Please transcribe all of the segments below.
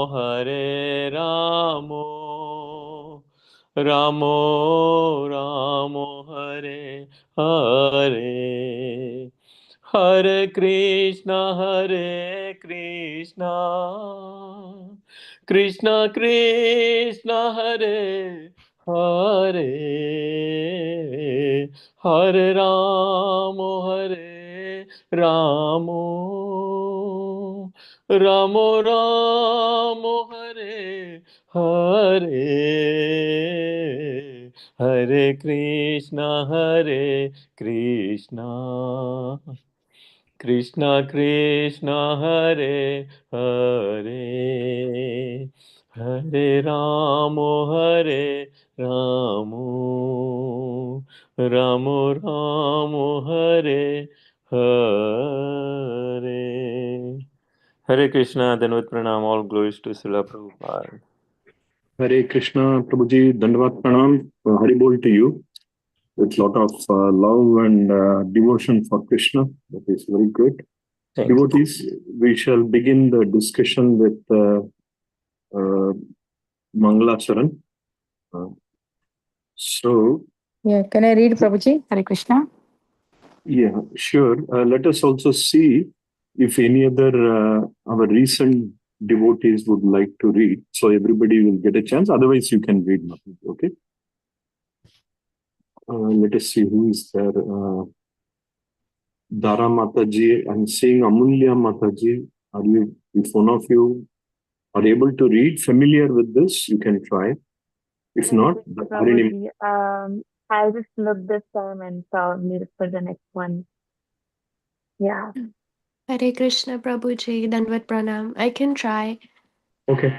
Hare Ramo, Ramo Ramo Hare Hare, Hare Krishna, Krishna Krishna, Hare Hare, Hare Ramo, Ramo, Ramo Ramo, Hare Hare, Hare Krishna, Krishna Krishna, Hare Hare, Hare Ramo, Ramo, Ramo Ramo, Hare Hare. Hare Krishna, Danvat Pranam, all glories to Srila Prabhupada. Hare Krishna, Prabhuji, Dandavat Pranam, Haribol to you. With a lot of love and devotion for Krishna. That is very good. Thank Devotees, we shall begin the discussion with Mangala Charan. Yeah, can I read, Prabhuji? Hare Krishna. Yeah, sure. Let us also see if any other our recent devotees would like to read. So everybody will get a chance. Otherwise, you can read. Okay. Let us see who is there. Dara Mataji, I'm seeing Amulya Mataji. Are you, if one of you are able to read, familiar with this, you can try. If not, Prabhuji, I'll just look this time and probably for the next one. Yeah. Hare Krishna, Prabhuji, Dandavat Pranam. I can try. Okay.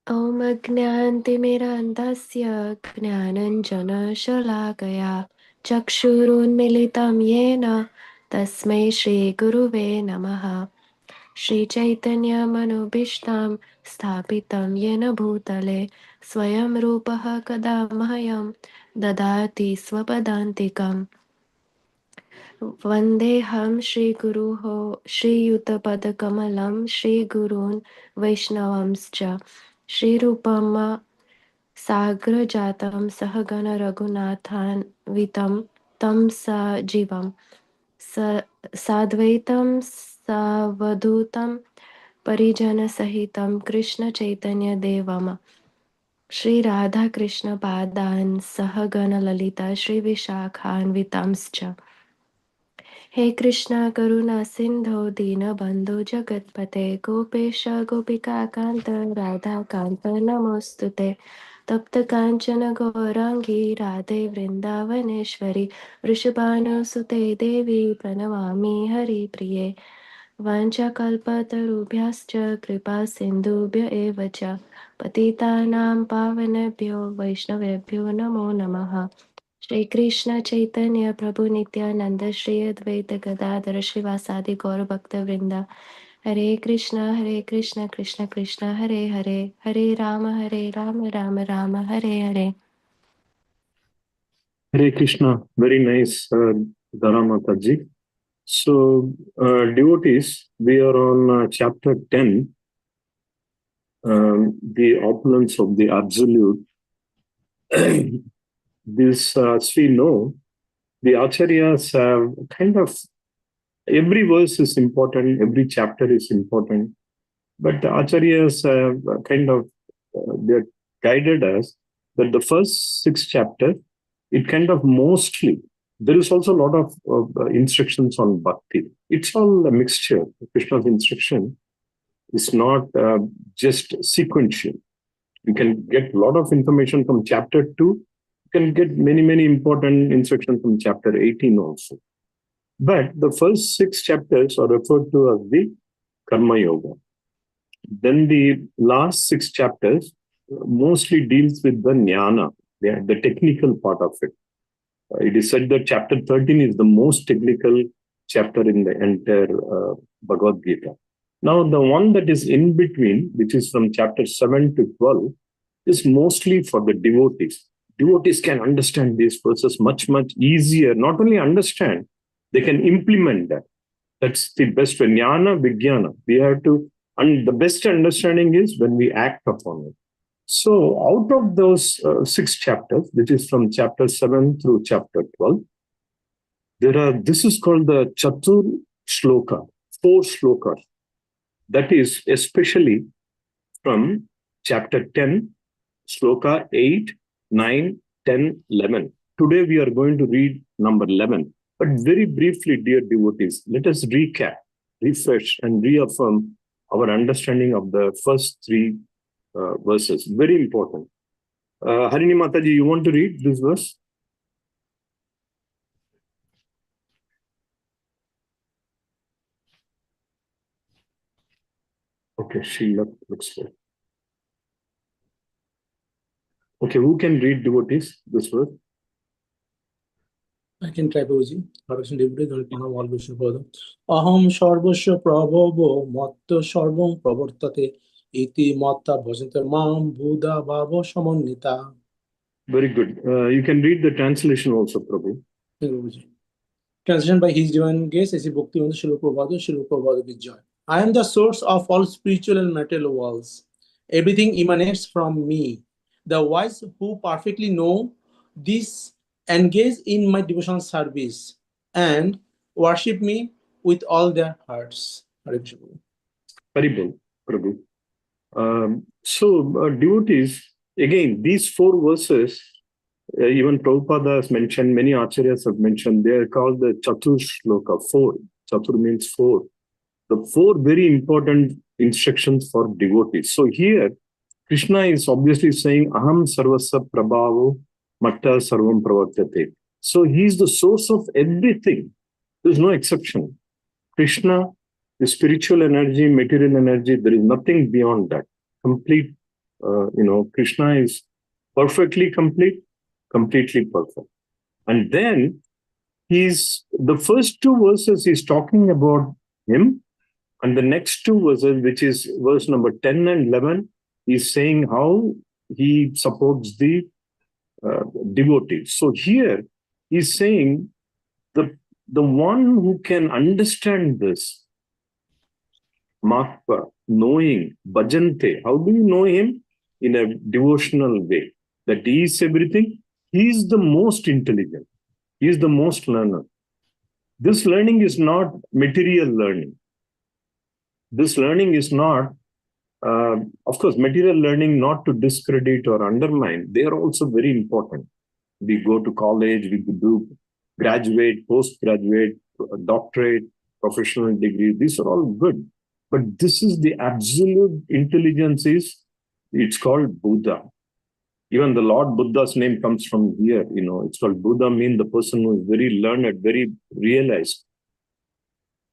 Om Ajnantimirandasya Jnananjana Shalakaya Chakshurunmilitam Yena Tasmai Shri Guruve Namaha Shri Chaitanya Manubhishtam Sthapitam Yena Bhutale Swayam Rupaha Kadamahayam Dadati Swapadantikam Vandeham Shri Guruho Shri Yutapadakamalam Shri Gurun Vaishnavamscha Shri Rupama Sagrajatam Sahagana Raghunathan Vitam Tam Sa Jivam Sadvaitam Savadutam Parijana Sahitam Krishna Chaitanya Devama Shri Radha Krishna Padan Sahagana Lalita Shri Vishakhan Vitamscha He Krishna Karuna Sindho Dina Bandhu Jagatpate Gopesha Gopika Kanta Radha Kanta Namostute Tapta Kanchana Gaurangi Radhe Vrindavaneshwari Vrishabhanu Sute Devi Pranamami Hari Priye Vancha Kalpatarubhyascha Kripa Sindhubhya Evacha Patitanam Pavanebhyo Vaishnavebhyo Namo Namaha Shri Krishna Chaitanya Prabhu Nityananda Shri Advaita Gadadhara Shivasadi Gaura Bhakta Vrinda Hare Krishna Krishna Krishna Hare Hare Hare Rama Rama Rama Hare Hare. Hare Krishna. Very nice, Dara Mataji. So, devotees, we are on chapter 10, the opulence of the Absolute. This, as we know, the Acharyas have kind of, every verse is important, every chapter is important, but the Acharyas have kind of, they're guided us that the first 6 chapters, it kind of mostly, there is also a lot of instructions on bhakti. It's all a mixture. Krishna's instruction is not just sequential. You can get a lot of information from chapter 2. You can get many important instructions from chapter 18 also. But the first 6 chapters are referred to as the Karma Yoga. Then the last 6 chapters mostly deals with the jnana, the technical part of it. It is said that chapter 13 is the most technical chapter in the entire Bhagavad Gita. Now, the one that is in between, which is from chapter 7 to 12, is mostly for the devotees. Devotees can understand these verses much easier. Not only understand, they can implement that. That's the best way. Jnana, Vijnana. We have to, and the best understanding is when we act upon it. So, out of those 6 chapters, which is from chapter 7 through chapter 12, this is called the Chatur Shloka, 4 shlokas. That is especially from chapter 10, shloka 8, 9, 10, 11. Today we are going to read number 11. But very briefly, dear devotees, let us recap, refresh, and reaffirm our understanding of the first 3 verses. Very important. Harini Mataji, you want to read this verse? Okay, she looks good. Okay, who can read, devotees, this verse? I can try, Prabhuji. Bhagavatam Devde, Dhalpana, Valvishnu Pada. Aham Sarvasya Prabhavo Matta Sarvam Pravartate Iti Matta Bhajanta Mam Buddha Bhava Samannita. Very good. You can read the translation also, Prabhu. Thank you, Prabhuji. Translation by His Divine Grace, A.C. Bhaktivedanta Srila Prabhupada with joy. I am the source of all spiritual and material worlds. Everything emanates from me. The wise who perfectly know this engage in my devotional service and worship me with all their hearts. Hare Krishna. Haribol, Prabhu. Devotees, again, these 4 verses, even Prabhupada has mentioned, many acharyas have mentioned, they are called the Chatur Shloka, 4. Chatur means 4. The 4 very important instructions for devotees. So here, Krishna is obviously saying, Aham Sarvasya Prabhavo Matta Sarvam Pravartate. So he is the source of everything. There's no exception. Krishna, the spiritual energy, material energy, there is nothing beyond that. Complete, Krishna is perfectly complete, completely perfect. And then the first 2 verses he's talking about him, and the next 2 verses, which is verse number 10 and 11, is saying how he supports the devotees. So here he's saying the one who can understand this, Matva, knowing, Bhajante, how do you know him? In a devotional way. That he is everything. He is the most intelligent. He is the most learner. This learning is not material learning. This learning is not, of course, material learning, not to discredit or undermine. They are also very important. We go to college, we do graduate, postgraduate, doctorate, professional degree. These are all good. But this is the absolute intelligence it's called Buddha. Even the Lord Buddha's name comes from here, it's called Buddha, means the person who is very learned, very realized.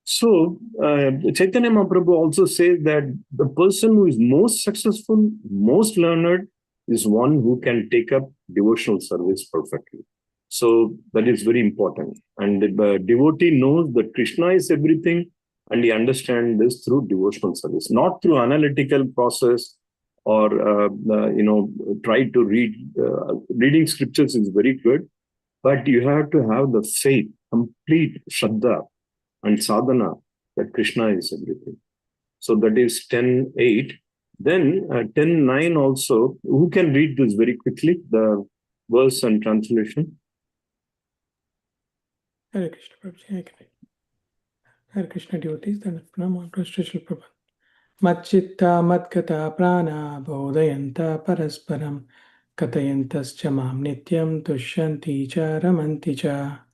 So, Chaitanya Mahaprabhu also says that the person who is most successful, most learned, is one who can take up devotional service perfectly. So, that is very important. And the devotee knows that Krishna is everything, and he understands this through devotional service, not through analytical process or, try to read. Reading scriptures is very good, but you have to have the faith, complete Shraddha and sadhana that Krishna is everything. So that is 10:8. Then 10:9 also. Who can read this very quickly? The verse and translation. Hare Krishna, Prabhuji. Hare Krishna devotees, then Pranam to Sri Prabhupada. Matchitta Matgata Prana Bodhayanta Parasparam Katayantascha Mam Nityam Tushyanti Cha Ramanti Cha.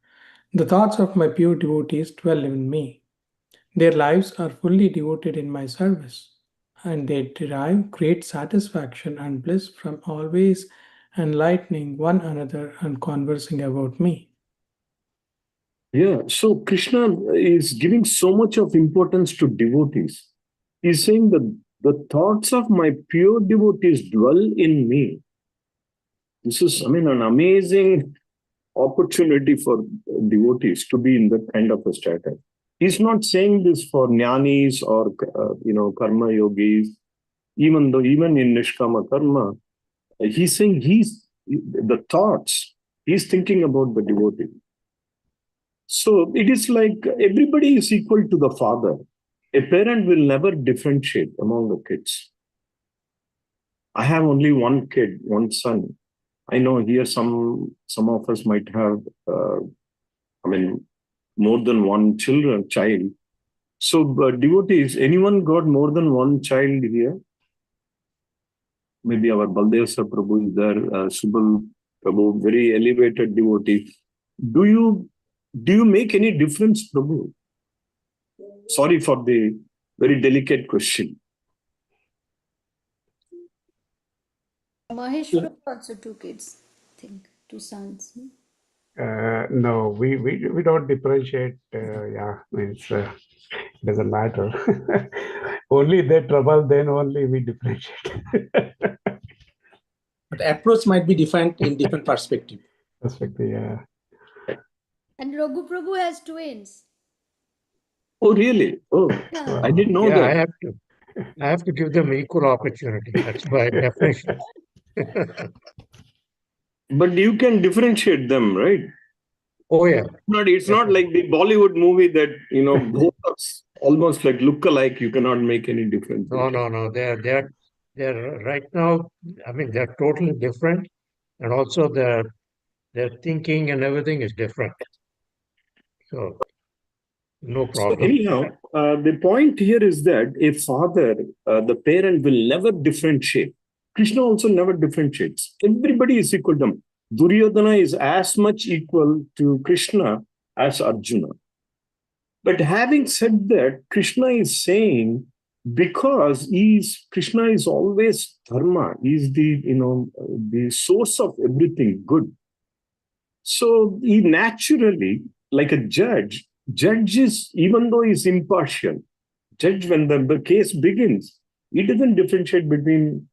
The thoughts of my pure devotees dwell in me. Their lives are fully devoted in my service, and they derive great satisfaction and bliss from always enlightening one another and conversing about me. Yeah, so Krishna is giving so much of importance to devotees. He's saying that the thoughts of my pure devotees dwell in me. This is, an amazing opportunity for devotees to be in that kind of a status. He's not saying this for jnanis or, karma yogis, even in Nishkama Karma, he's saying the thoughts, he's thinking about the devotee. So it is like everybody is equal to the father. A parent will never differentiate among the kids. I have only one kid, one son. I know here some of us might have, more than one child. So devotees, anyone got more than one child here? Maybe our Baldev Sir Prabhu is there, Subal Prabhu, very elevated devotee. Do you make any difference, Prabhu? Sorry for the very delicate question. Mahesh Prabhu also 2 kids, I think, 2 sons. No, we don't differentiate. Means doesn't matter. Only they trouble, then only we differentiate. But approach might be different in different perspective. Yeah. And Raghu Prabhu has twins. Oh, really? Oh, Yeah. I didn't know that. I have to give them equal opportunity. That's by definition. But you can differentiate them, right? Oh, yeah. It's not like the Bollywood movie that, both are almost like look alike. You cannot make any difference. No. They're right now, I mean, they're totally different. And also their thinking and everything is different. So, no problem. So anyhow, the point here is that a father, the parent will never differentiate. Krishna also never differentiates. Everybody is equal to him. Duryodhana is as much equal to Krishna as Arjuna. But having said that, Krishna is saying, because Krishna is always dharma, is the source of everything good. So he naturally, like a judge is, even though he's impartial, judge, when the case begins, he doesn't differentiate between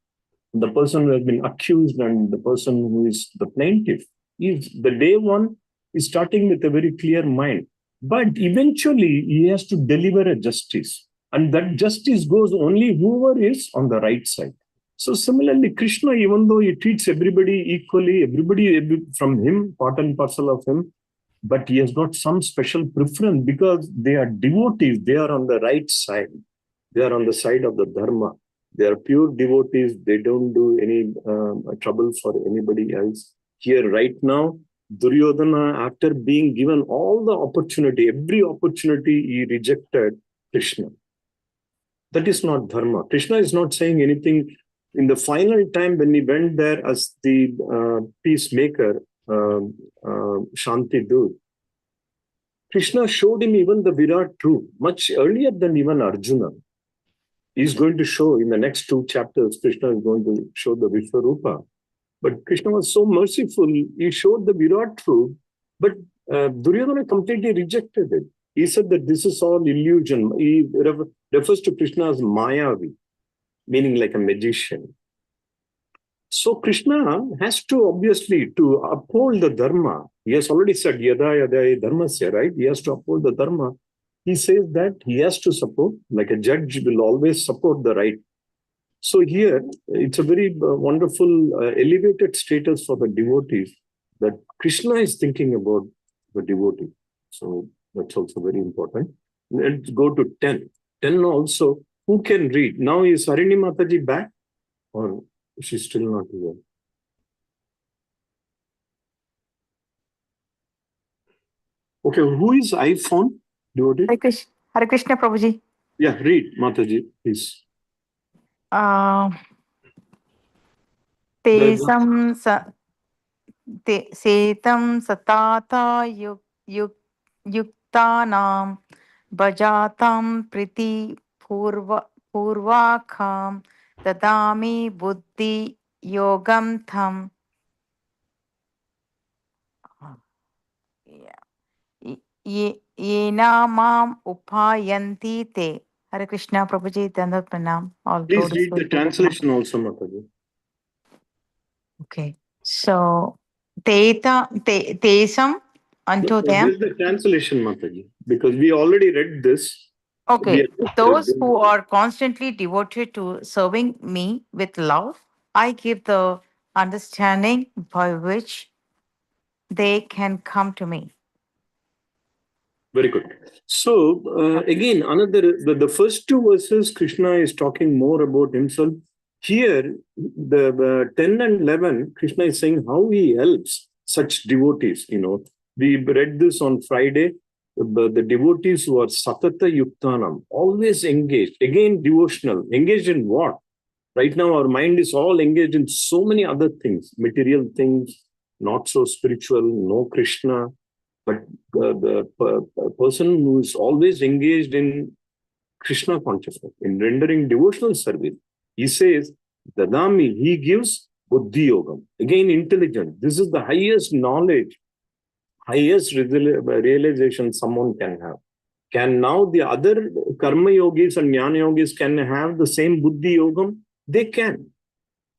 the person who has been accused and the person who is the plaintiff. The day one is starting with a very clear mind. But eventually, he has to deliver a justice. And that justice goes only whoever is on the right side. So similarly, Krishna, even though he treats everybody equally, everybody from him, part and parcel of him, but he has got some special preference because they are devotees. They are on the right side. They are on the side of the dharma. They are pure devotees. They don't do any trouble for anybody else. Here, right now, Duryodhana, after being given all the opportunity, every opportunity, he rejected Krishna. That is not dharma. Krishna is not saying anything. In the final time, when he went there as the peacemaker, Shanti Dut, Krishna showed him even the Virat truth much earlier than even Arjuna. He's going to show in the next 2 chapters, Krishna is going to show the Vishwarupa. But Krishna was so merciful, he showed the Virat truth, but Duryodhana completely rejected it. He said that this is all illusion. He refers to Krishna as Mayavi, meaning like a magician. So Krishna has to obviously to uphold the dharma. He has already said yada yada dharmasya, right? He has to uphold the dharma. He says that he has to support, like a judge will always support the right. So here, it's a very wonderful elevated status for the devotees that Krishna is thinking about the devotee. So that's also very important. Let's go to 10. 10 also, who can read? Now is Harini Mataji back or she's still not here? Okay, who is iPhone devotee? Hare Krishna Prabhuji. Yeah, read Mataji, please. Tesam setam satata yuktanam bhajatam priti purvakham dadami buddhi yogam tham. Yena mam upayanti te. Hare Krishna Prabhuji, Dandat Pranam. All Please glories read to the Lord. translation also, Mataji. Okay. So tesam unto them. This is the translation, Mataji, because we already read this. Okay. Those who are constantly devoted to serving me with love, I give the understanding by which they can come to me. Very good. So again, the first two verses, Krishna is talking more about himself. Here, the 10 and 11, Krishna is saying how he helps such devotees. We read this on Friday. The devotees who are satata yuktanam, always engaged. Again, devotional. Engaged in what? Right now, our mind is all engaged in so many other things, material things, not so spiritual, no Krishna. But the person who is always engaged in Krishna consciousness, in rendering devotional service, he says, Dadami, he gives Buddhi Yogam. Again, intelligence. This is the highest knowledge, highest realization someone can have. Can now the other Karma Yogis and Jnana Yogis can have the same Buddhi Yogam? They can.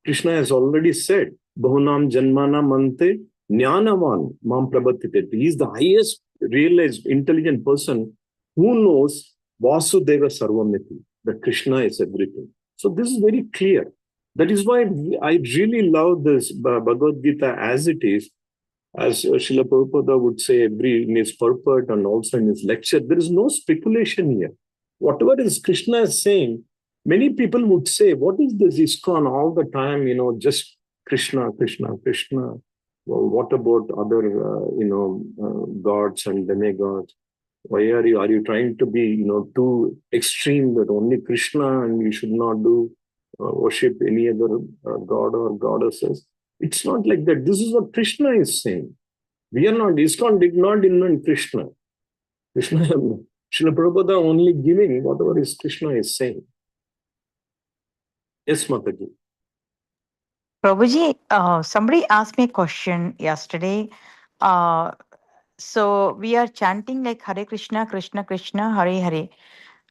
Krishna has already said, Bahunam Janmana Mante Jnanavan Mam Prabhatite. He is the highest realized, intelligent person who knows Vasudeva Sarvamiti, that Krishna is everything. So this is very clear. That is why I really love this Bhagavad Gita as it is. As Srila Prabhupada would say in his purport and also in his lecture, there is no speculation here. Whatever is Krishna is saying, many people would say, what is this ISKCON all the time, just Krishna, Krishna, Krishna. Well, what about other, gods and demigods? Why are you trying to be, too extreme that only Krishna and you should not do worship any other god or goddesses? It's not like that. This is what Krishna is saying. We are not, ISKCON did not invent Krishna. Srila Prabhupada only giving whatever is Krishna is saying. Yes, Mataji. Prabhuji, somebody asked me a question yesterday. So we are chanting like Hare Krishna, Krishna Krishna, Hare Hare.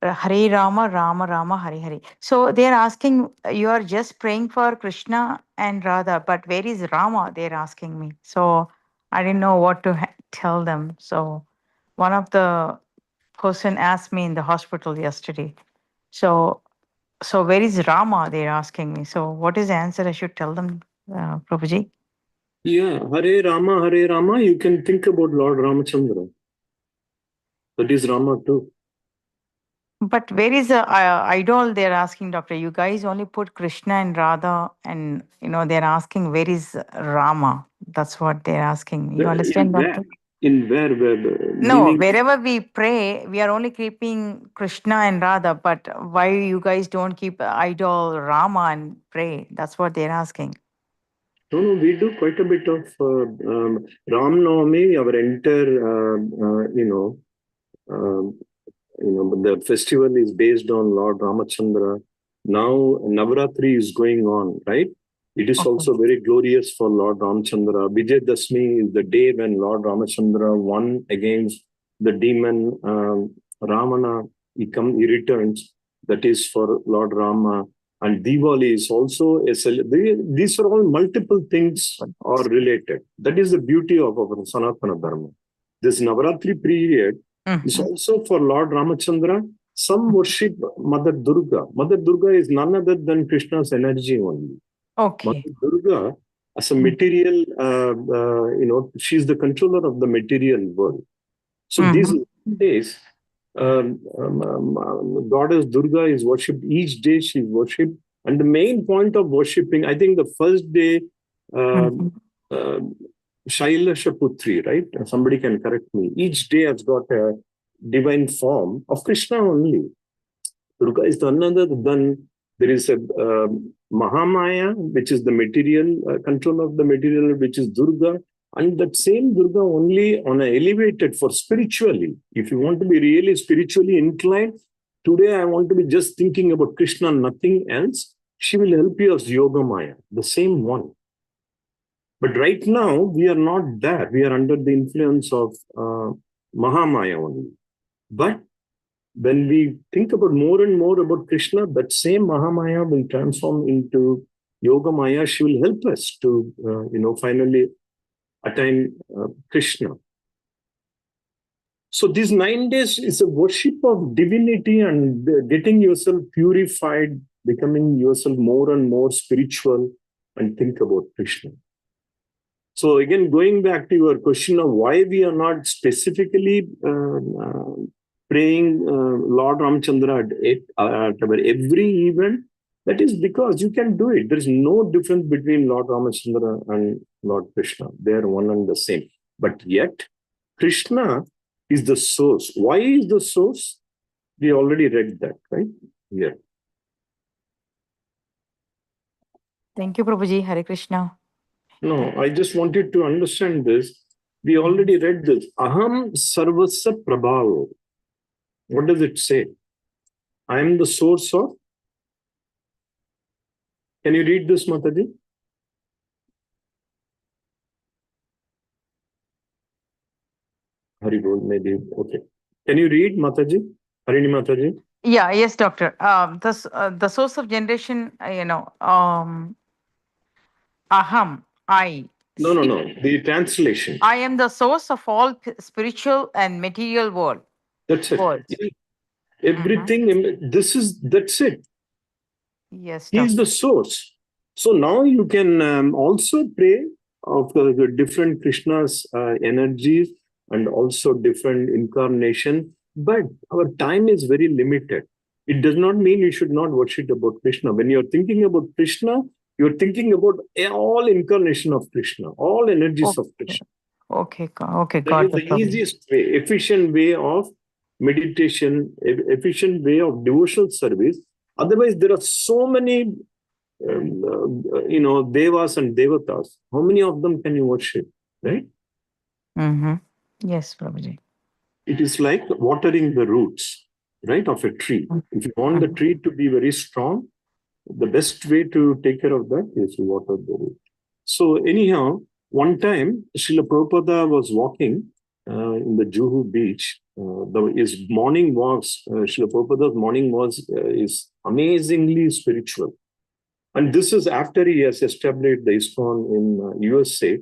Hare Rama, Rama Rama, Hare Hare. So they are asking, you are just praying for Krishna and Radha, but where is Rama? They are asking me. So I didn't know what to tell them. So one of the person asked me in the hospital yesterday. So where is Rama? They are asking me. So what is the answer I should tell them, Prabhuji? Yeah, Hare Rama, you can think about Lord Ramachandra. That is Rama too. But where is the idol? They're asking, Doctor. You guys only put Krishna and Radha, and they're asking where is Rama. That's what they're asking. You understand, Doctor? In where? No, Meaning, wherever we pray, we are only keeping Krishna and Radha. But why you guys don't keep idol Rama and pray? That's what they're asking. No, we do quite a bit of Ram Navami, our entire, the festival is based on Lord Ramachandra. Now Navaratri is going on, right? It is also very glorious for Lord Ramachandra. Vijay Dasmi is the day when Lord Ramachandra won against the demon Ravana. He returns. That is for Lord Rama. And Diwali is also these are all multiple things are related. That is the beauty of our Sanatana Dharma. This Navaratri period is also for Lord Ramachandra. Some worship Mother Durga. Mother Durga is none other than Krishna's energy only. Okay. Mother Durga, as a material, she's the controller of the material world. So these days, Goddess Durga is worshipped. Each day she is worshipped. And the main point of worshipping, I think the first day, Shailasha Putri, right? Somebody can correct me. Each day has got a divine form of Krishna only. Durga is none other than there is a Mahamaya, which is the material, control of the material, which is Durga. And that same Durga only on an elevated for spiritually. If you want to be really spiritually inclined, today I want to be just thinking about Krishna, nothing else. She will help you as Yoga Maya, the same one. But right now, we are not there. We are under the influence of Mahamaya only. But when we think about more and more about Krishna, that same Mahamaya will transform into Yoga Maya. She will help us to, finally attain Krishna. So these 9 days is a worship of divinity and getting yourself purified, becoming yourself more and more spiritual, and think about Krishna. So again, going back to your question of why we are not specifically praying Lord Ramchandra at every event, that is because you can do it. There is no difference between Lord Ramchandra and Lord Krishna. They are one and the same. But yet, Krishna is the source. Why is the source? We already read that, right? Yeah. Thank you, Prabhuji. Hare Krishna. No, I just wanted to understand this. We already read this. Aham sarvasya prabhavo. What does it say? I am the source of. Can you read this, Mataji? Hari Bol, maybe. Okay. Can you read, Mataji? Harini Mataji? Yeah, yes, doctor. The source of generation, aham, I. No. The translation. I am the source of all spiritual and material world. That's it. Worlds. Everything, that's it. Yes, He is the source. So now you can also pray of the different Krishna's energies and also different incarnation. But our time is very limited. It does not mean you should not worship about Krishna. When you're thinking about Krishna, you're thinking about all incarnation of Krishna, all energies of Krishna. Okay, That is the easiest way, efficient way of meditation, efficient way of devotional service. Otherwise, there are so many, devas and devatas. How many of them can you worship, right? Yes, Prabhuji. It is like watering the roots, right, of a tree. If you want the tree to be very strong, the best way to take care of that is to water the root. So anyhow, one time, Srila Prabhupada was walking in the Juhu beach. His morning walks, Srila Prabhupada's morning walks is amazingly spiritual. And this is after he has established the ISKCON in USA.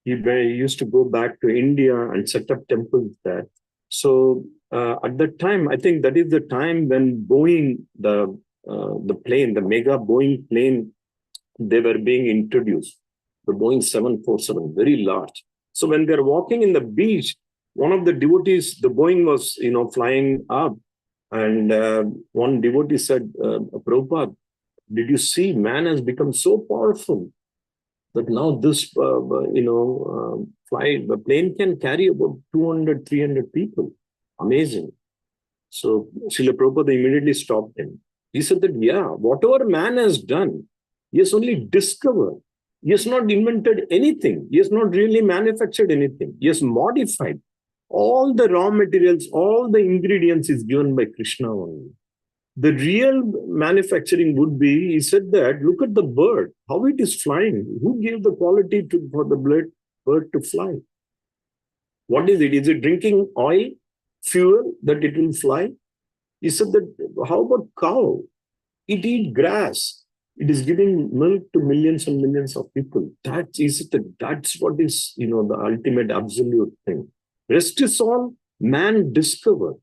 He used to go back to India and set up temples there. So at that time, I think that is the time when Boeing, the plane, the mega Boeing plane, they were being introduced. The Boeing 747, very large. So when they're walking in the beach, one of the devotees, the Boeing was, flying up, and one devotee said, Prabhupada, did you see man has become so powerful that now this, the plane can carry about 200, 300 people. Amazing. So Srila Prabhupada immediately stopped him. He said that, whatever man has done, he has only discovered. He has not invented anything. He has not really manufactured anything. He has modified. All the raw materials, all the ingredients is given by Krishna only. The real manufacturing would be, he said that, look at the bird, how it is flying. Who gave the quality for the bird to fly? What is it? Is it drinking oil, fuel, that it will fly? He said that, how about cow? It eats grass. It is giving milk to millions and millions of people. That's what is, the ultimate absolute thing. Rest is all man discovered.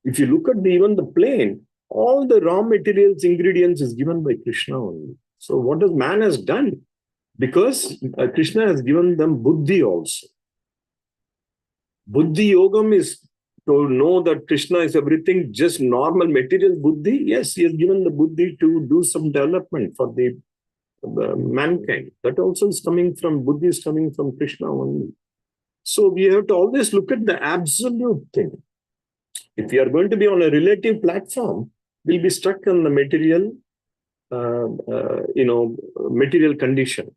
If you look at even the plane, all the raw materials, ingredients is given by Krishna only. So what does man has done? Because Krishna has given them buddhi also. Buddhi yogam is to know that Krishna is everything, just normal material buddhi. Yes, he has given the buddhi to do some development for the mankind. That also is coming from, buddhi is coming from Krishna only. So we have to always look at the absolute thing. If we are going to be on a relative platform, we'll be stuck on the material, material condition.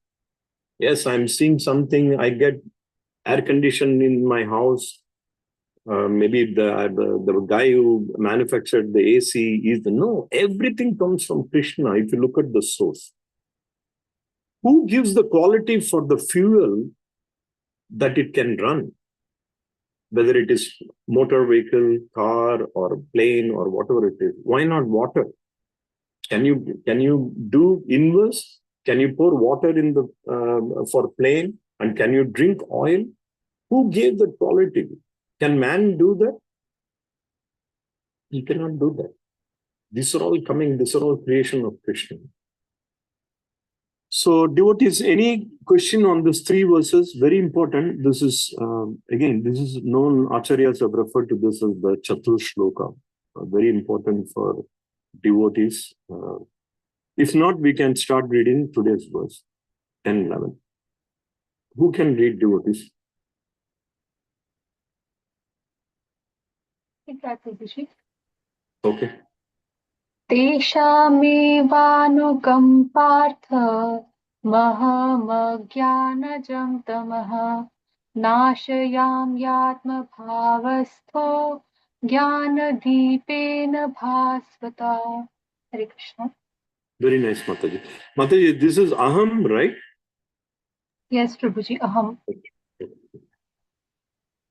Yes, I'm seeing something, I get air conditioning in my house. Maybe the guy who manufactured the AC is no, everything comes from Krishna if you look at the source. Who gives the quality for the fuel that it can run? Whether it is motor vehicle, car, or plane, or whatever it is. Why not water? Can you do inverse? Can you pour water in the for plane? And can you drink oil? Who gave that quality? Can man do that? He cannot do that. These are all creation of Krishna. So, devotees, any question on these three verses? Very important. This is, again, this is known, Acharyas have referred to this as the Chatur Shloka. Very important for devotees. If not, we can start reading today's verse, 10, 11. Who can read, devotees? Okay. तेषामेवानुकम्पार्थ महमज्ञानजं तमः नाशयाम्यात्मभावस्थो ज्ञानदीपेन भास्वता. Hare Krishna. Very nice, Mataji. Mataji, this is Aham, right? Yes, Prabhuji, aham.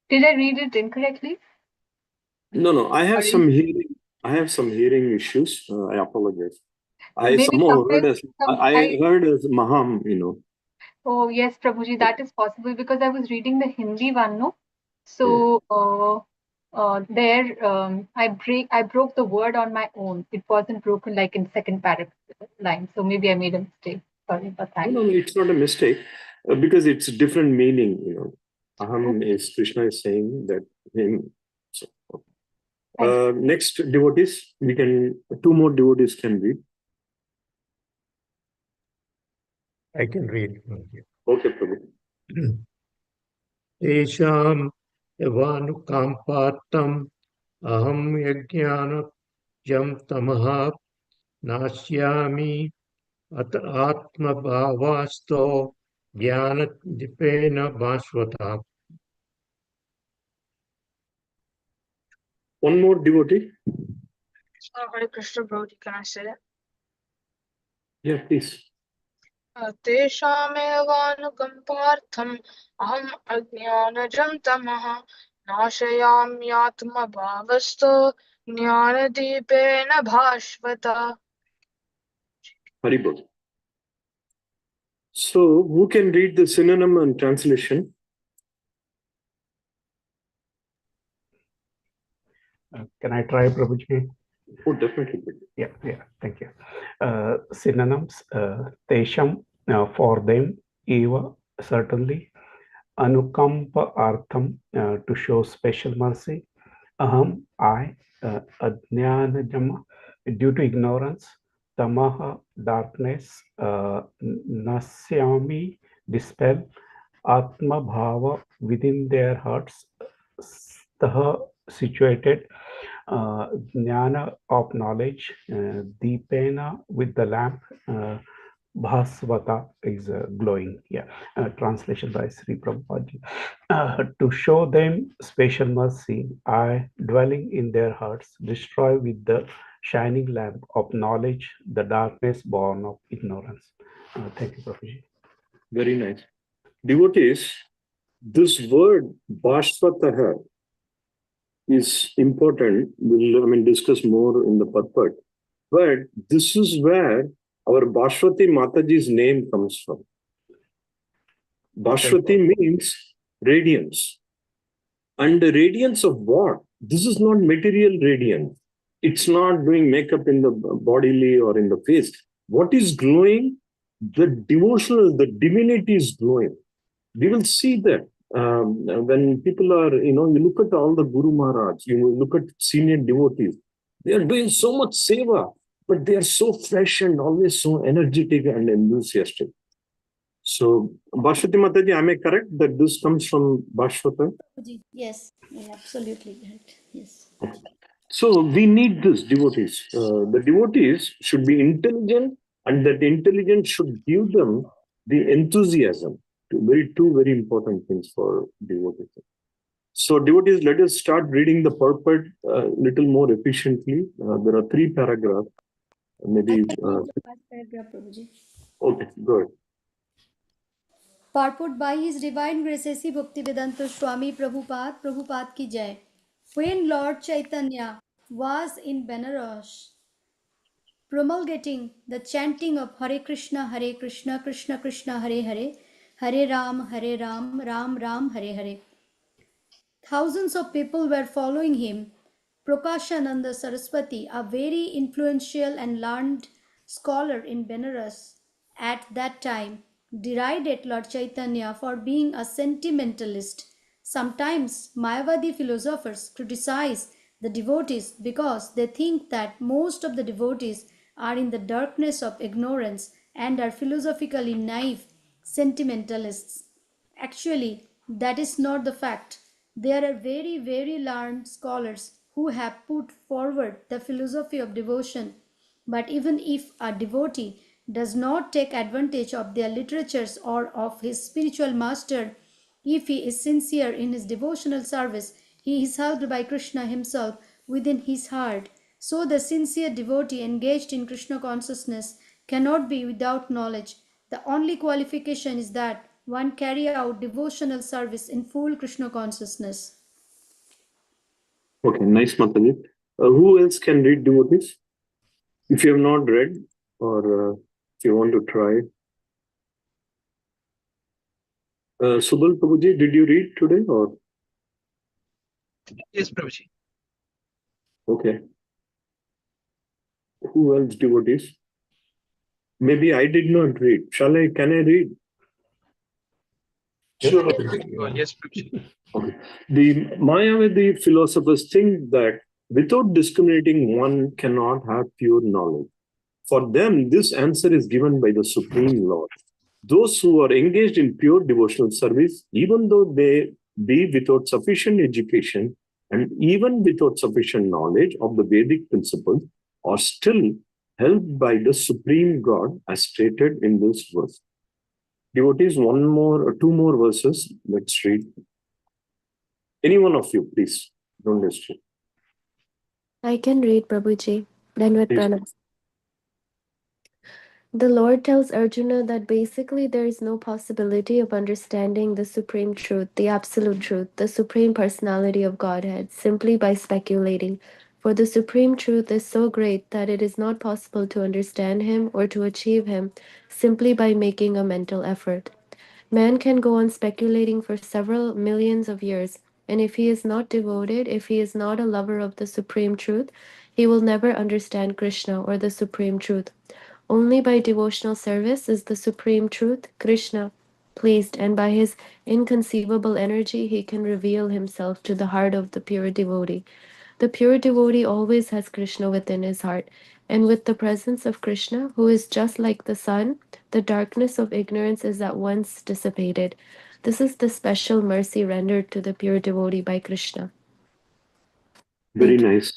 Did I read it incorrectly? No. I have Sorry. some hearing issues. I apologize. I Maybe somehow heard sometimes as I heard as Maham, Oh, yes, Prabhuji, that is possible because I was reading the Hindi one, no? So there I broke the word on my own. It wasn't broken like in second paragraph line. So maybe I made a mistake. Sorry for that. No, it's not a mistake because it's different meaning. Aham is Krishna is saying that him. So, next devotees, two more devotees can read. I can read. Okay, Prabhu. Tesham evanukampatam aham yajnanam tamaha nasyami atmabhavasto jnanadipena bhasvata. One more devotee. Hare Krishna, Prabhuji, can I say that? Yeah, please. तेषामेवानुकम्पार्थम् अहम् अज्ञानजं तमः नाशयाम्यात्मभावस्थो ज्ञानदीपेन भास्वता. Haribol. So, who can read the synonym and translation? Can I try, Prabhuji? Oh, definitely. Yeah, thank you. Synonyms, tesham, for them, eva, certainly, anukampa artham, to show special mercy, aham, I, ajnanajam, due to ignorance, tamaha, darkness, nasyami, dispel, atma bhava, within their hearts, staha, situated, jnana of knowledge, deepena with the lamp, bhasvata is glowing. Translation by Sri Prabhupada. To show them special mercy, I, dwelling in their hearts, destroy with the shining lamp of knowledge the darkness born of ignorance. Thank you, Prabhuji. Very nice. Devotees, this word Bhasvataha is important. We'll discuss more in the purport. But this is where our Bhaswati Mataji's name comes from. Bhaswati means radiance. And the radiance of what? This is not material radiance. It's not doing makeup in the bodily or in the face. What is glowing? The devotional, the divinity is glowing. We will see that when people are, you look at all the Guru Maharaj, you look at senior devotees, they are doing so much seva, but they are so fresh and always so energetic and enthusiastic. So, Bhaswati Mataji, am I correct that this comes from Bhaswata? Yes, absolutely right. Yes. So, we need this, devotees. The devotees should be intelligent, and that intelligence should give them the enthusiasm. Two very important things for devotees. So, devotees, let us start reading the purport a little more efficiently. There are 3 paragraphs. Maybe. Paragraph, Prabhuji. Okay, good. Purport by His Divine Grace A.C. Bhaktivedanta Swami Prabhupada ki jai. When Lord Chaitanya was in Benares, promulgating the chanting of Hare Krishna, Krishna Krishna, Hare Hare, Hare Ram, Ram Ram, Hare Hare. Thousands of people were following him. Prakashananda Saraswati, a very influential and learned scholar in Benares, at that time derided Lord Chaitanya for being a sentimentalist. Sometimes Mayavadi philosophers criticize the devotees because they think that most of the devotees are in the darkness of ignorance and are philosophically naive sentimentalists. Actually, that is not the fact. There are very, very learned scholars who have put forward the philosophy of devotion. But even if a devotee does not take advantage of their literatures or of his spiritual master, if he is sincere in his devotional service, he is helped by Krishna himself within his heart. So the sincere devotee engaged in Krishna consciousness cannot be without knowledge. The only qualification is that one carry out devotional service in full Krishna consciousness. Okay, nice, Mataji. Who else can read devotees? If you have not read, or if you want to try. Subal Prabhuji, did you read today or? Yes, Prabhuji. Okay. Who else devotees? Maybe I did not read. Can I read? Sure. Yes, Prabhuji. Okay. The Mayavadi philosophers think that without discriminating, one cannot have pure knowledge. For them, this answer is given by the Supreme Lord. Those who are engaged in pure devotional service, even though they be without sufficient education and even without sufficient knowledge of the Vedic principles, are still helped by the Supreme God as stated in this verse. Devotees, two more verses. Let's read. Any one of you, please. Don't restrict. I can read, Prabhuji. Then with Please. pranam. The Lord tells Arjuna that basically there is no possibility of understanding the supreme truth, the absolute truth, the supreme personality of Godhead, simply by speculating. For the supreme truth is so great that it is not possible to understand him or to achieve him simply by making a mental effort. Man can go on speculating for several millions of years, and if he is not devoted, if he is not a lover of the supreme truth, he will never understand Krishna or the supreme truth. Only by devotional service is the supreme truth, Krishna, pleased, and by his inconceivable energy he can reveal himself to the heart of the pure devotee. The pure devotee always has Krishna within his heart, and with the presence of Krishna, who is just like the sun, the darkness of ignorance is at once dissipated. This is the special mercy rendered to the pure devotee by Krishna. Very nice.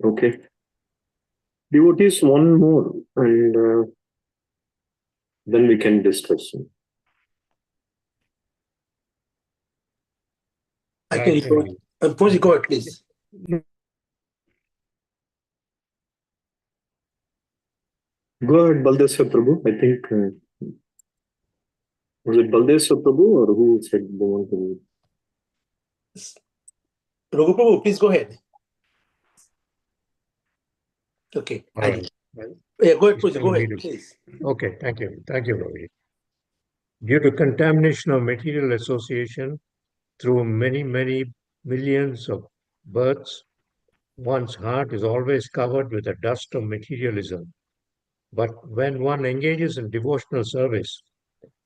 Okay. Devotees, one more, and then we can discuss. I can go. Prabhuji, go ahead, please. Go ahead, Baldesha Prabhu. I think, was it Baldesha Prabhu or who said they want to read? Raghu Prabhu, please go ahead. Okay. All right. Yeah, go ahead, Prabhuji, go ahead, please. Okay, thank you. Thank you, Ravi. Due to contamination of material association through many, many millions of births, one's heart is always covered with the dust of materialism. But when one engages in devotional service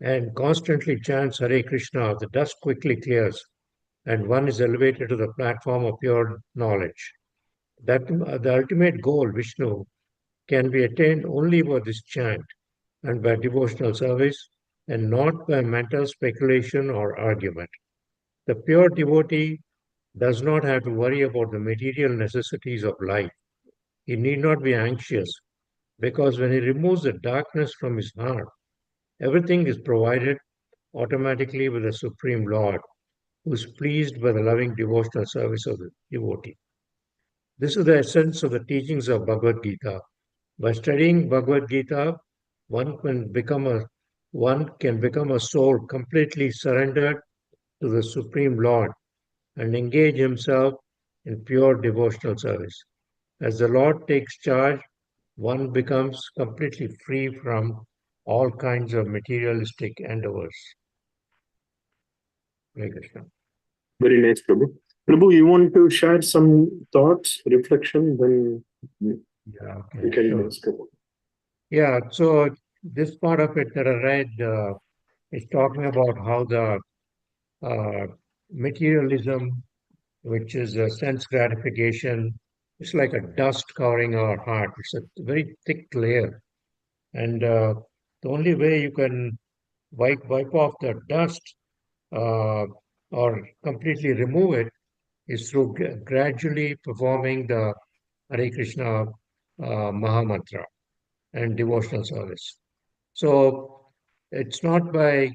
and constantly chants Hare Krishna, the dust quickly clears and one is elevated to the platform of pure knowledge. That the ultimate goal, Vishnu, can be attained only by this chant and by devotional service and not by mental speculation or argument. The pure devotee does not have to worry about the material necessities of life. He need not be anxious because when he removes the darkness from his heart, everything is provided automatically with the Supreme Lord, who is pleased by the loving devotional service of the devotee. This is the essence of the teachings of Bhagavad Gita. By studying Bhagavad Gita, one can become a soul completely surrendered to the Supreme Lord and engage himself in pure devotional service. As the Lord takes charge, one becomes completely free from all kinds of materialistic endeavors. Hare Krishna. Very nice, Prabhu. Prabhu, you want to share some thoughts, reflection, then we can discuss. Yeah, so this part of it that I read is talking about how the materialism, which is a sense gratification, it's like a dust covering our heart. It's a very thick layer. And the only way you can wipe off the dust or completely remove it is through gradually performing the Hare Krishna Maha Mantra and devotional service. So it's uh,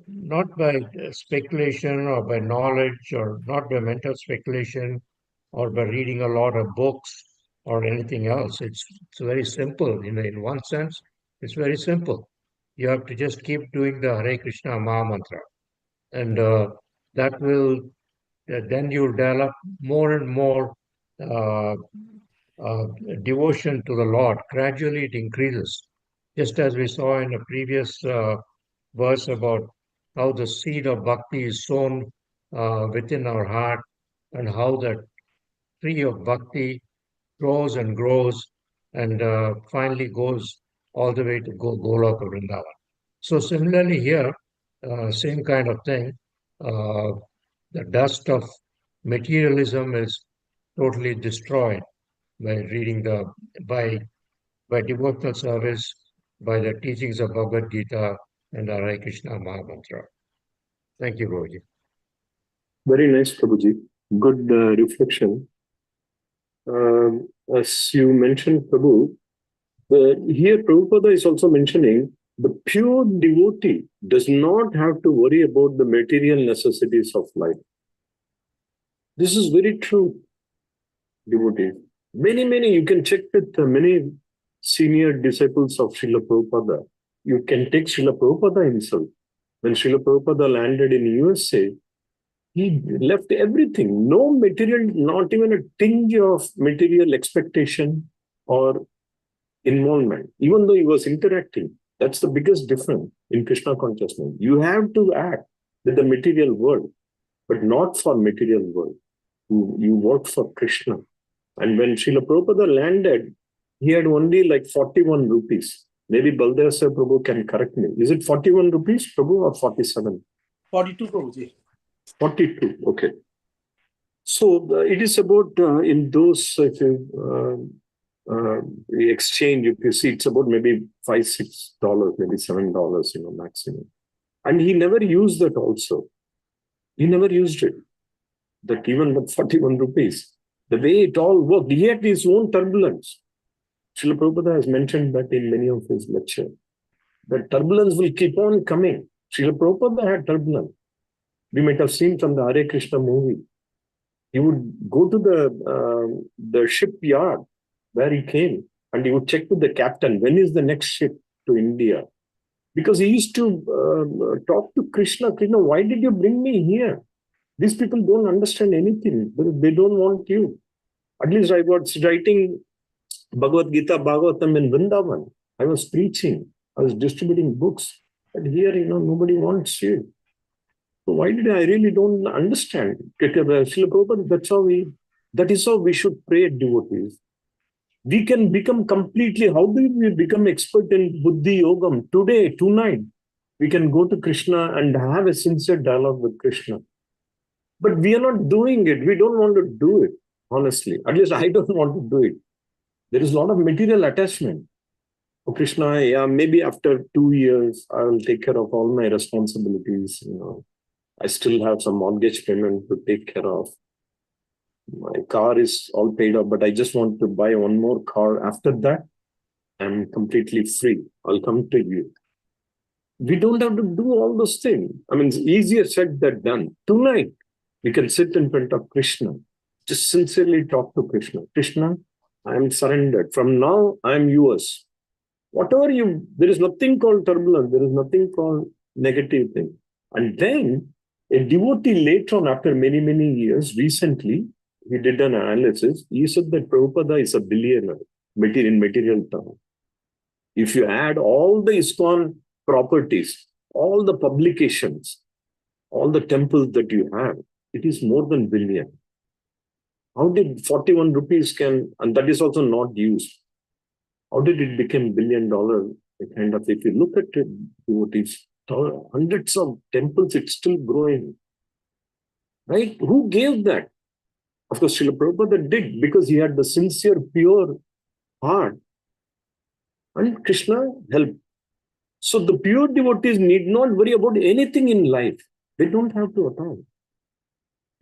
not by speculation or by knowledge or not by mental speculation or by reading a lot of books or anything else. It's very simple. In one sense, it's very simple. You have to just keep doing the Hare Krishna Maha Mantra, and that will then you'll develop more and more uh, uh, devotion to the Lord. Gradually, it increases, just as we saw in a previous verse about how the seed of bhakti is sown within our heart, and how the tree of bhakti grows and grows, and finally goes all the way to Goloka Vrindavan. So similarly here, same kind of thing. Uh, the dust of materialism is totally destroyed by reading by devotional service, by the teachings of Bhagavad Gita and the Hare Krishna Maha Mantra. Thank you, Guruji. Very nice, Prabhuji. Good reflection. As you mentioned, Prabhu, here Prabhupada is also mentioning the pure devotee does not have to worry about the material necessities of life. This is very true, devotee. Many, you can check with many senior disciples of Srila Prabhupada. You can take Srila Prabhupada himself. When Srila Prabhupada landed in USA, he left everything, no material, not even a tinge of material expectation or involvement, even though he was interacting. That's the biggest difference in Krishna consciousness. You have to act with the material world, but not for material world. You work for Krishna. And when Srila Prabhupada landed, he had only like 41 rupees. Maybe Baldev Sir Prabhu can correct me. Is it 41 rupees, Prabhu, or 47? 42, Prabhuji. 42, okay. So it is about in those, if you exchange, if you see, it's about maybe $5-6, maybe $7, maximum. And he never used that also. He never used it. That even the 41 rupees, the way it all worked, he had his own turbulence. Srila Prabhupada has mentioned that in many of his lectures. The turbulence will keep on coming. Srila Prabhupada had turbulence. We might have seen from the Hare Krishna movie. He would go to the shipyard where he came and he would check with the captain, when is the next ship to India? Because he used to talk to Krishna. Krishna, why did you bring me here? These people don't understand anything. They don't want you. At least I was writing Bhagavad Gita, Bhagavatam in Vrindavan. I was preaching. I was distributing books. But here, nobody wants you. So why did I really don't understand? Srila Prabhupada, that is how we should pray, devotees. We can become completely, how do we become expert in Buddhi Yogam? Today, tonight, we can go to Krishna and have a sincere dialogue with Krishna. But we are not doing it. We don't want to do it, honestly. At least I don't want to do it. There is a lot of material attachment. Oh, Krishna, yeah, maybe after 2 years, I will take care of all my responsibilities. I still have some mortgage payment to take care of. My car is all paid up, but I just want to buy one more car. After that, I'm completely free. I'll come to you. We don't have to do all those things. I mean, it's easier said than done. Tonight, we can sit in front of Krishna. Just sincerely talk to Krishna. Krishna, I am surrendered. From now, I am yours. Whatever there is nothing called turbulence. There is nothing called negative thing. And then a devotee later on, after many, many years, recently, he did an analysis. He said that Prabhupada is a billionaire in material terms. If you add all the ISKCON properties, all the publications, all the temples that you have, it is more than billion. How did 41 rupees and that is also not used. How did it become $1 billion? Kind of, if you look at it, devotees, hundreds of temples, it's still growing. Right? Who gave that? Of course, Srila Prabhupada did, because he had the sincere, pure heart. And Krishna helped. So the pure devotees need not worry about anything in life. They don't have to at all.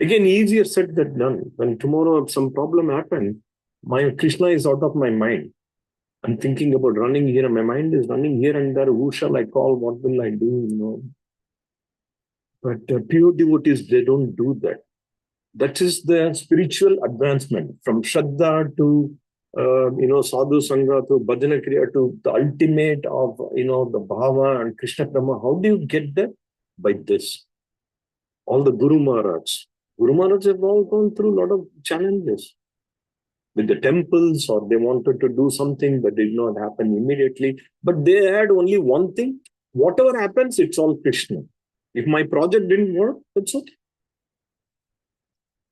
Again, easier said than done. When tomorrow some problem happens, my Krishna is out of my mind. I'm thinking about running here. My mind is running here and there. Who shall I call? What will I do? But pure devotees, they don't do that. That is the spiritual advancement from Shraddha to Sadhu Sangha to Bhajana Kriya to the ultimate of the Bhava and Krishna Prama. How do you get there? By this. All the Guru Maharaj. Guru Maharaj have all gone through a lot of challenges with the temples, or they wanted to do something that did not happen immediately. But they had only one thing. Whatever happens, it's all Krishna. If my project didn't work, that's okay.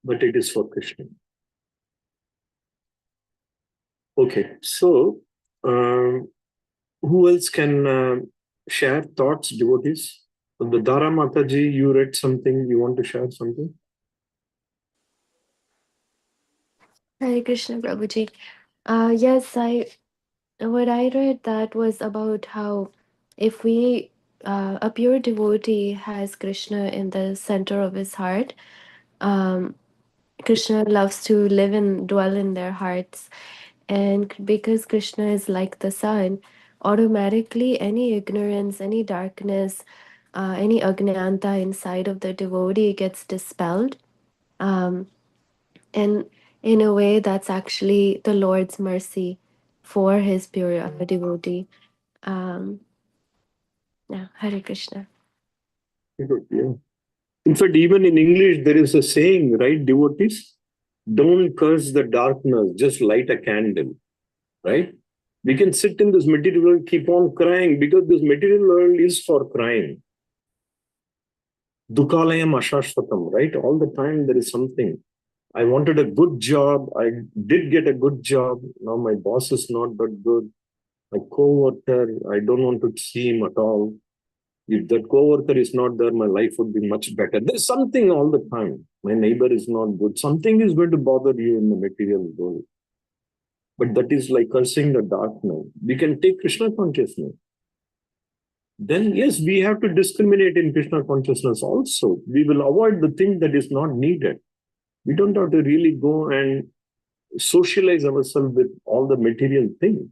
But it is for Krishna. Okay, so who else can share thoughts, devotees? The Dara Mataji, you read something, you want to share something? Hare Krishna, Prabhuji. Yes, what I read that was about how if we, a pure devotee has Krishna in the center of his heart, Krishna loves to live and dwell in their hearts. And because Krishna is like the sun, automatically any ignorance, any darkness, any agnanta inside of the devotee gets dispelled. And in a way, that's actually the Lord's mercy for his pure devotee. Yeah, Hare Krishna. Good, yeah. In fact, even in English, there is a saying, right, devotees? Don't curse the darkness, just light a candle, right? We can sit in this material world, keep on crying, because this material world is for crying. Dukalayam ashashvatam, right? All the time there is something. I wanted a good job. I did get a good job. Now my boss is not that good. My co-worker, I don't want to see him at all. If that co-worker is not there, my life would be much better. There's something all the time. My neighbor is not good. Something is going to bother you in the material world. But that is like cursing the darkness. We can take Krishna consciousness. Then yes, we have to discriminate in Krishna consciousness also. We will avoid the thing that is not needed. We don't have to really go and socialize ourselves with all the material things.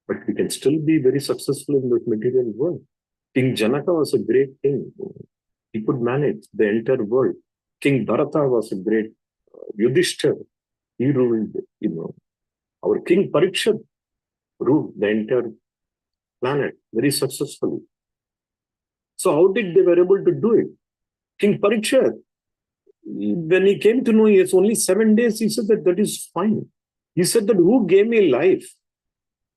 But we can still be very successful in this material world. King Janaka was a great king. He could manage the entire world. King Bharata was a great Yudhishthir. He ruled, Our King Parikshit ruled the entire planet very successfully. So how did they were able to do it? King Parikshit, when he came to know he has only 7 days, he said that is fine. He said that who gave me life?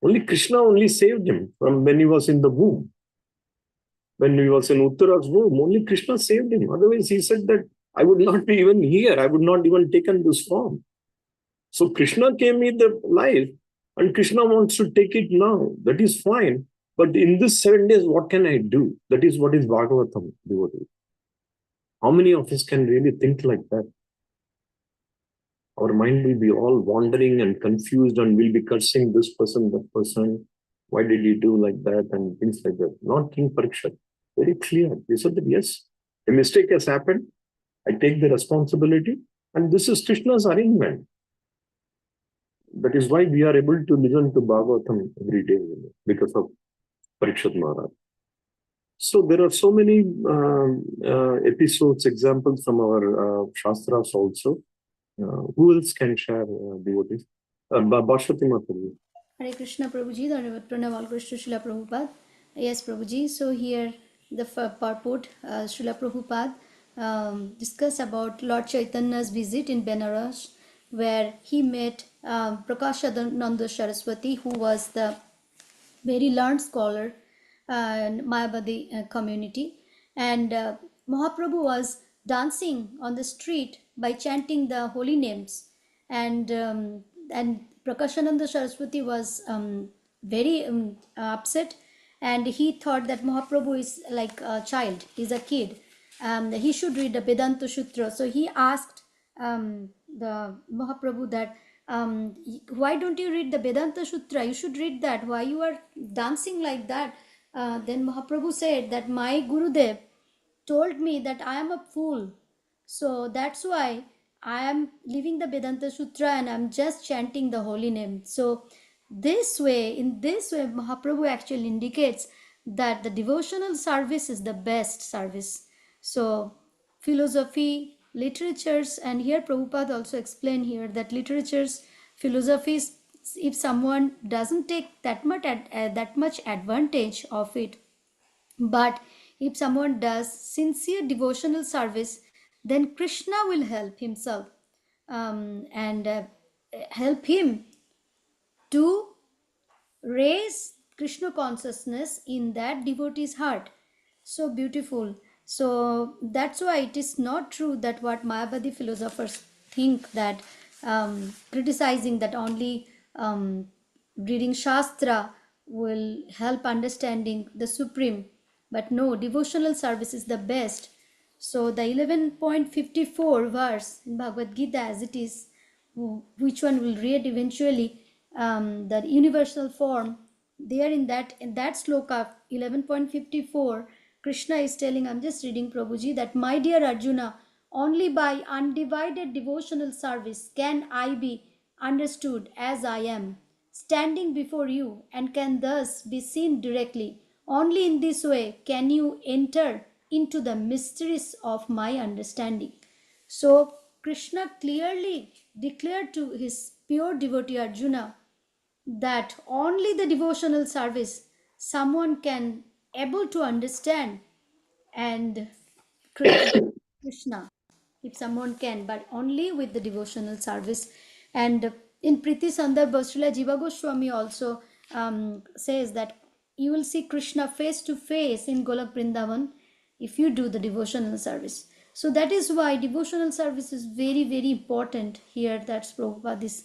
Only Krishna only saved him from when he was in the womb. When he was in Uttara's womb, only Krishna saved him. Otherwise, he said that I would not be even here. I would not even taken this form. So Krishna gave me the life and Krishna wants to take it now. That is fine. But in this 7 days, what can I do? That is what is Bhagavatam, devotee. How many of us can really think like that? Our mind will be all wandering and confused and we'll be cursing this person, that person. Why did you do like that? And things like that. Not King Parikshit. Very clear. He said that yes, a mistake has happened. I take the responsibility. And this is Krishna's arrangement. That is why we are able to listen to Bhagavatam every day because of Parikshit Maharaj. So there are so many episodes, examples from our Shastras also. Who else can share devotees? Bhashwati Mataji. Hare Krishna Prabhuji, Dhanavad Pranam all goes to Srila Prabhupada. Yes, Prabhuji. So here the purport, Srila Prabhupada discussed about Lord Chaitanya's visit in Benares, where he met Prakashananda Saraswati, who was the very learned scholar in Mayavadi community. And Mahaprabhu was dancing on the street by chanting the holy names. And Prakashananda Saraswati was very upset, and he thought that Mahaprabhu is like a child, he's a kid. He should read the Vedanta Sutra. So he asked the Mahaprabhu that, why don't you read the Vedanta Sutra? You should read that. Why you are dancing like that? Then Mahaprabhu said that my Gurudev told me that I am a fool. So that's why I am leaving the Vedanta Sutra and I'm just chanting the holy name. So in this way, Mahaprabhu actually indicates that the devotional service is the best service. So philosophy, literatures, and here Prabhupada also explained here that literatures, philosophies, if someone doesn't take that much advantage of it, but if someone does sincere devotional service, then Krishna will help himself and help him to raise Krishna consciousness in that devotee's heart. So beautiful. So that's why it is not true that what Mayavadi philosophers think, that criticizing that only reading Shastra will help understanding the Supreme. But no, devotional service is the best. So the 11.54 verse in Bhagavad Gita as it is, which one will read eventually, the universal form, there in that sloka 11.54, Krishna is telling, I'm just reading Prabhuji, that my dear Arjuna, only by undivided devotional service can I be understood as I am, standing before you, and can thus be seen directly. Only in this way can you enter into the mysteries of my understanding. So Krishna clearly declared to his pure devotee Arjuna that only the devotional service someone can able to understand and Krishna, if someone can, but only with the devotional service. And in Priti Sandarbha, Srila Jiva Goswami also says that you will see Krishna face to face in Golak Vrindavan if you do the devotional service. So that is why devotional service is very, very important here. That's Prabhupada is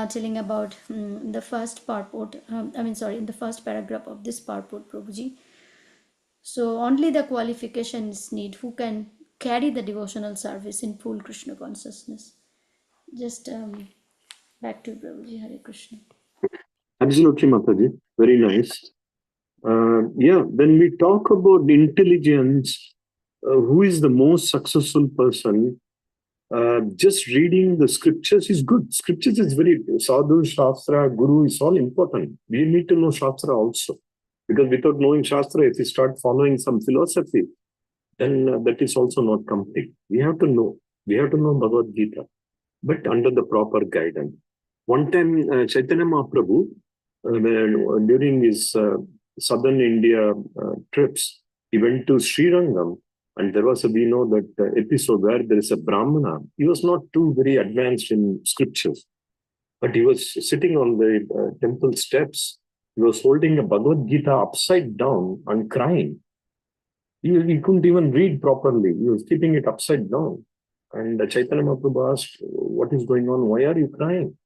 telling about the first purport, in the first paragraph of this purport, Prabhuji. So only the qualification is need who can carry the devotional service in full Krishna consciousness. Just back to Prabhuji, Hare Krishna. Absolutely, Mataji. Very nice. When we talk about intelligence, who is the most successful person? Just reading the scriptures is good. Scriptures is very sadhu, shastra, guru is all important. We need to know shastra also, because without knowing shastra, if we start following some philosophy, then that is also not complete. We have to know. We have to know Bhagavad Gita, but under the proper guidance. One time, Chaitanya Mahaprabhu, during his southern India trips, he went to Srirangam, and there was we know that episode where there is a Brahmana. He was not too very advanced in scriptures, but he was sitting on the temple steps. He was holding a Bhagavad Gita upside down and crying. He couldn't even read properly. He was keeping it upside down. And Chaitanya Mahaprabhu asked, what is going on? Why are you crying?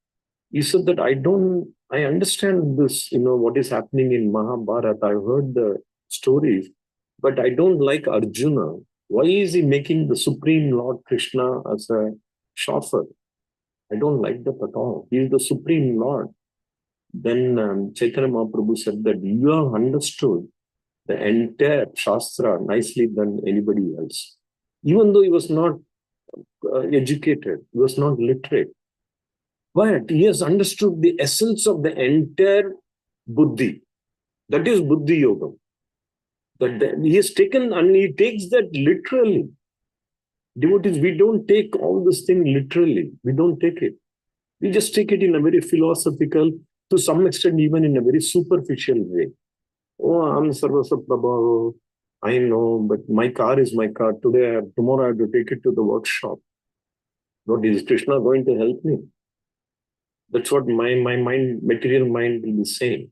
He said that I understand this, what is happening in Mahabharata. I've heard the stories, but I don't like Arjuna. Why is he making the Supreme Lord Krishna as a chauffeur? I don't like that at all. He is the Supreme Lord. Then Chaitanya Mahaprabhu said that you have understood the entire Shastra nicely than anybody else. Even though he was not educated, he was not literate, but he has understood the essence of the entire buddhi. That is buddhi yoga. That he has taken, and he takes that literally. Devotees, we don't take all this thing literally. We don't take it. We just take it in a very philosophical, to some extent even in a very superficial way. Oh, I'm Sarvasa Prabhu. I know, but my car is my car. Tomorrow I have to take it to the workshop. What is Krishna going to help me? That's what my mind, material mind will be saying.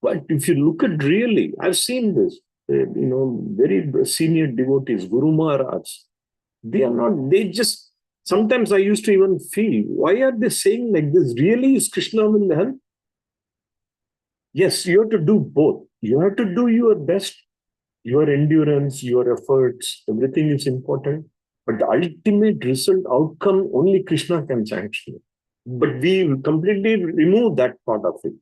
But if you look at really, I've seen this, very senior devotees, Guru Maharaj, they just Sometimes I used to even feel, why are they saying like this? Really, is Krishna will help? Yes, you have to do both. You have to do your best, your endurance, your efforts, everything is important. But the ultimate result, outcome, only Krishna can sanction. But we completely remove that part of it.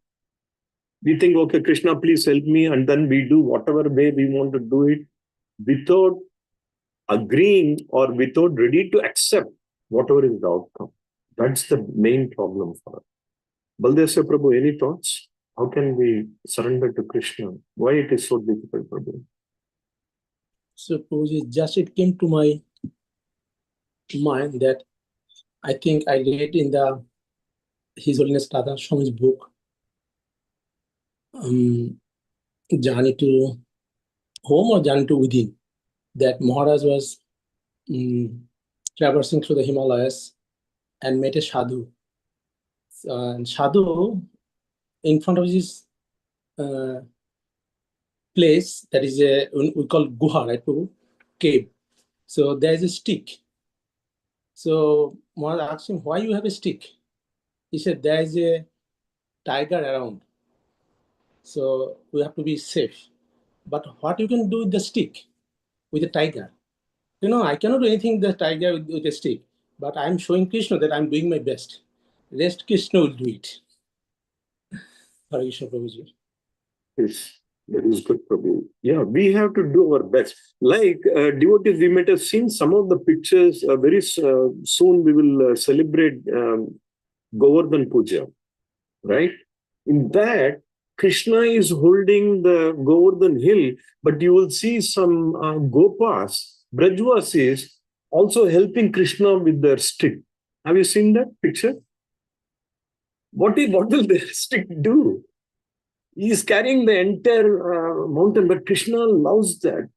We think, okay, Krishna, please help me. And then we do whatever way we want to do it without agreeing or without ready to accept whatever is the outcome. That's the main problem for us. Baldesha Prabhu, any thoughts? How can we surrender to Krishna? Why it is so difficult, Prabhu? So, Prabhuji, just it came to my mind that I think I read in the His Holiness Radha Swami's book, Journey to Home or Journey to Within, that Maharaj was traversing through the Himalayas and met a sadhu. And sadhu, in front of his place, that is we call guha, right, Prabhu? Cave. So there is a stick. So Maharaj asked him, why you have a stick? He said, there is a tiger around. So we have to be safe. But what you can do with the stick, with the tiger? You know, I cannot do anything with the tiger with a stick, but I'm showing Krishna that I'm doing my best. Rest Krishna will do it. Hare Krishna, Prabhuji. Yes, that is good, Prabhu. Yeah, we have to do our best. Like devotees, we might have seen some of the pictures. Very soon we will celebrate Govardhan Puja, right? In that, Krishna is holding the Govardhan hill, but you will see some Gopas, Brajvasis, also helping Krishna with their stick. Have you seen that picture? What will their stick do? He is carrying the entire mountain, but Krishna loves that.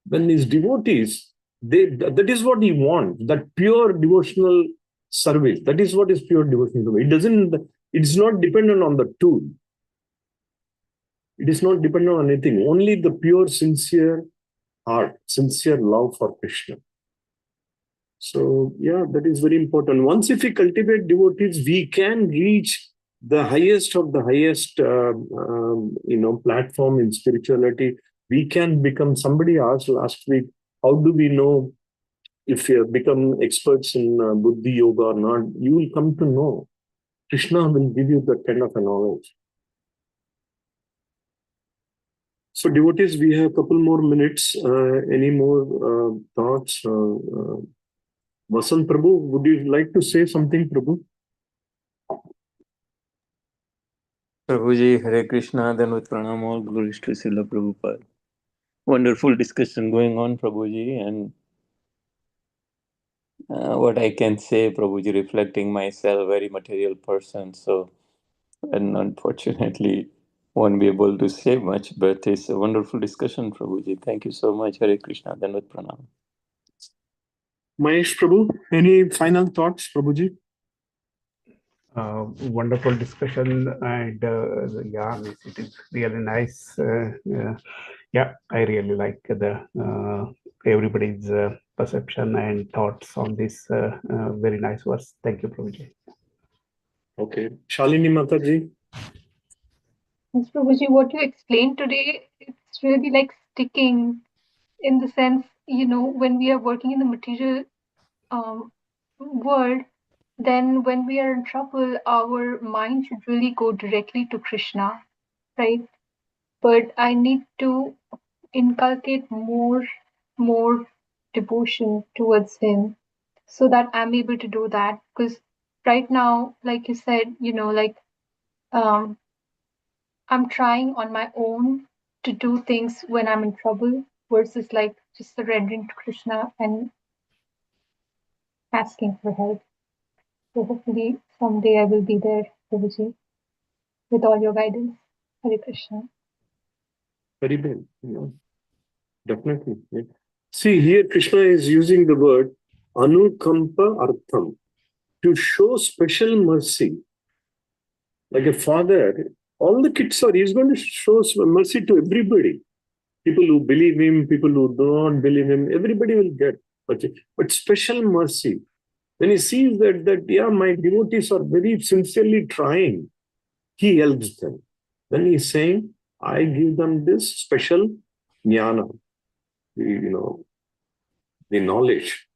When his devotees, that is what he wants, that pure devotional service. That is what is pure devotional service. It's not dependent on the tool. It is not dependent on anything. Only the pure, sincere heart, sincere love for Krishna. So, yeah, that is very important. Once if we cultivate devotees, we can reach the highest of the highest, platform in spirituality. We can become, somebody asked last week, how do we know if you become experts in Buddhi Yoga or not? You will come to know. Krishna will give you that kind of a knowledge. So devotees, we have a couple more minutes. Any more thoughts? Vasant Prabhu, would you like to say something, Prabhu? Prabhuji, Hare Krishna, then with pranam, all glories to Srila Prabhupada. Wonderful discussion going on, Prabhuji, and what I can say, Prabhuji, reflecting myself, very material person, so, and unfortunately won't be able to say much, but it's a wonderful discussion, Prabhuji. Thank you so much. Hare Krishna, then with pranam. Mahesh Prabhu, any final thoughts, Prabhuji? Wonderful discussion, and yeah, it is really nice. Yeah, I really like the everybody's perception and thoughts on this very nice verse. Thank you, Prabhuji. Okay. Shalini Mataji? Yes, Prabhuji, what you explained today, it's really like sticking in the sense, when we are working in the material world, then when we are in trouble, our mind should really go directly to Krishna, right? But I need to inculcate more devotion towards him so that I'm able to do that. Because right now, like you said, um, I'm trying on my own to do things when I'm in trouble versus like just surrendering to Krishna and asking for help. So hopefully someday I will be there, Prabhuji, with all your guidance. Hare Krishna. Very well. Definitely. Yeah. See, here Krishna is using the word anukampa artham, to show special mercy. Like a father, all the kids he's going to show mercy to everybody. People who believe him, people who do not believe him, everybody will get. But special mercy. When he sees that yeah, my devotees are very sincerely trying, he helps them. Then he's saying, I give them this special jnana, the knowledge.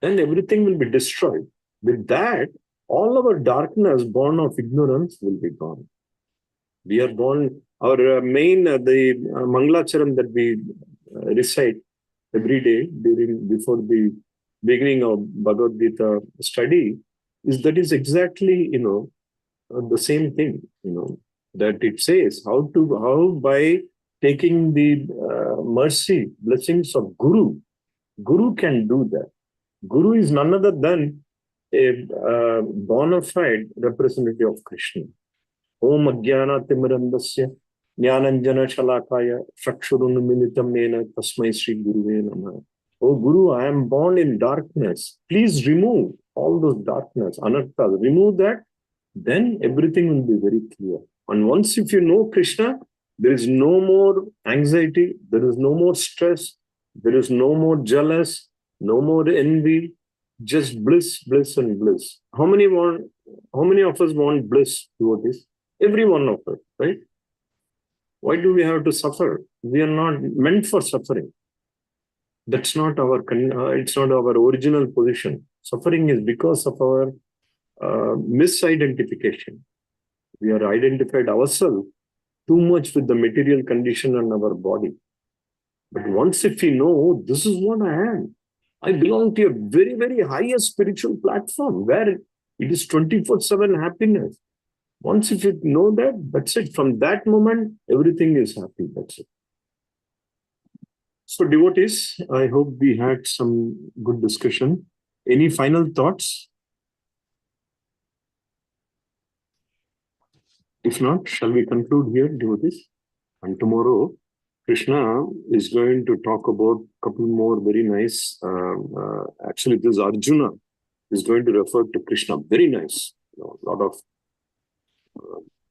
Then everything will be destroyed. With that, all our darkness born of ignorance will be gone. We are born, our main, the Mangalacharam that we recite every day before the beginning of Bhagavad Gita study is exactly, the same thing, that it says how by taking the mercy, blessings of Guru can do that. Guru is none other than a bona fide representative of Krishna. Om Ajnana Timirandasya Jnananjana Shalakaya Chakshurunmilitam Nena Tasmai Sri Guruve Namaha. Oh Guru, I am born in darkness. Please remove all those darkness, anarthas. Remove that, then everything will be very clear. And once if you know Krishna, there is no more anxiety, there is no more stress, there is no more jealous, no more envy, just bliss, bliss, and bliss. How many of us want bliss, devotees? Every one of us, right? Why do we have to suffer? We are not meant for suffering. That's not it's not our original position. Suffering is because of our misidentification. We are identified ourselves too much with the material condition and our body. But once if we know, this is what I am. I belong to a very, very highest spiritual platform where it is 24/7 happiness. Once if you know that, that's it. From that moment, everything is happy. That's it. So devotees, I hope we had some good discussion. Any final thoughts? If not, shall we conclude here, devotees? And tomorrow, Krishna is going to talk about a couple more very nice, actually this Arjuna is going to refer to Krishna, very nice, a lot of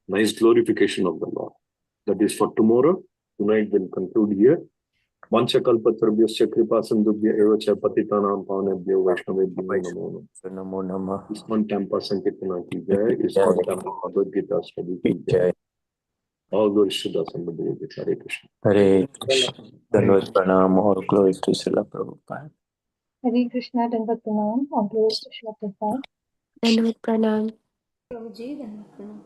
nice glorification of the Lord. That is for tomorrow. Tonight we'll conclude here. Vanchakalpatrabhyasya kripa sindhubhya evacha patitanam pavanebhyo vaishnavebhyo namo namah. ISKCON Tampa Sankirtana ki jai. ISKCON Tampa Bhagavad Gita study ki jai. All glories to the Assembled Hare Krishna. Hare Krishna. Dandavat pranam, all glories to Srila Prabhupada. Hare Krishna, Dandavat Pranam, all glories to Srila Prabhupada. Dandavat pranam. Prabhuji, Dandavat pranam.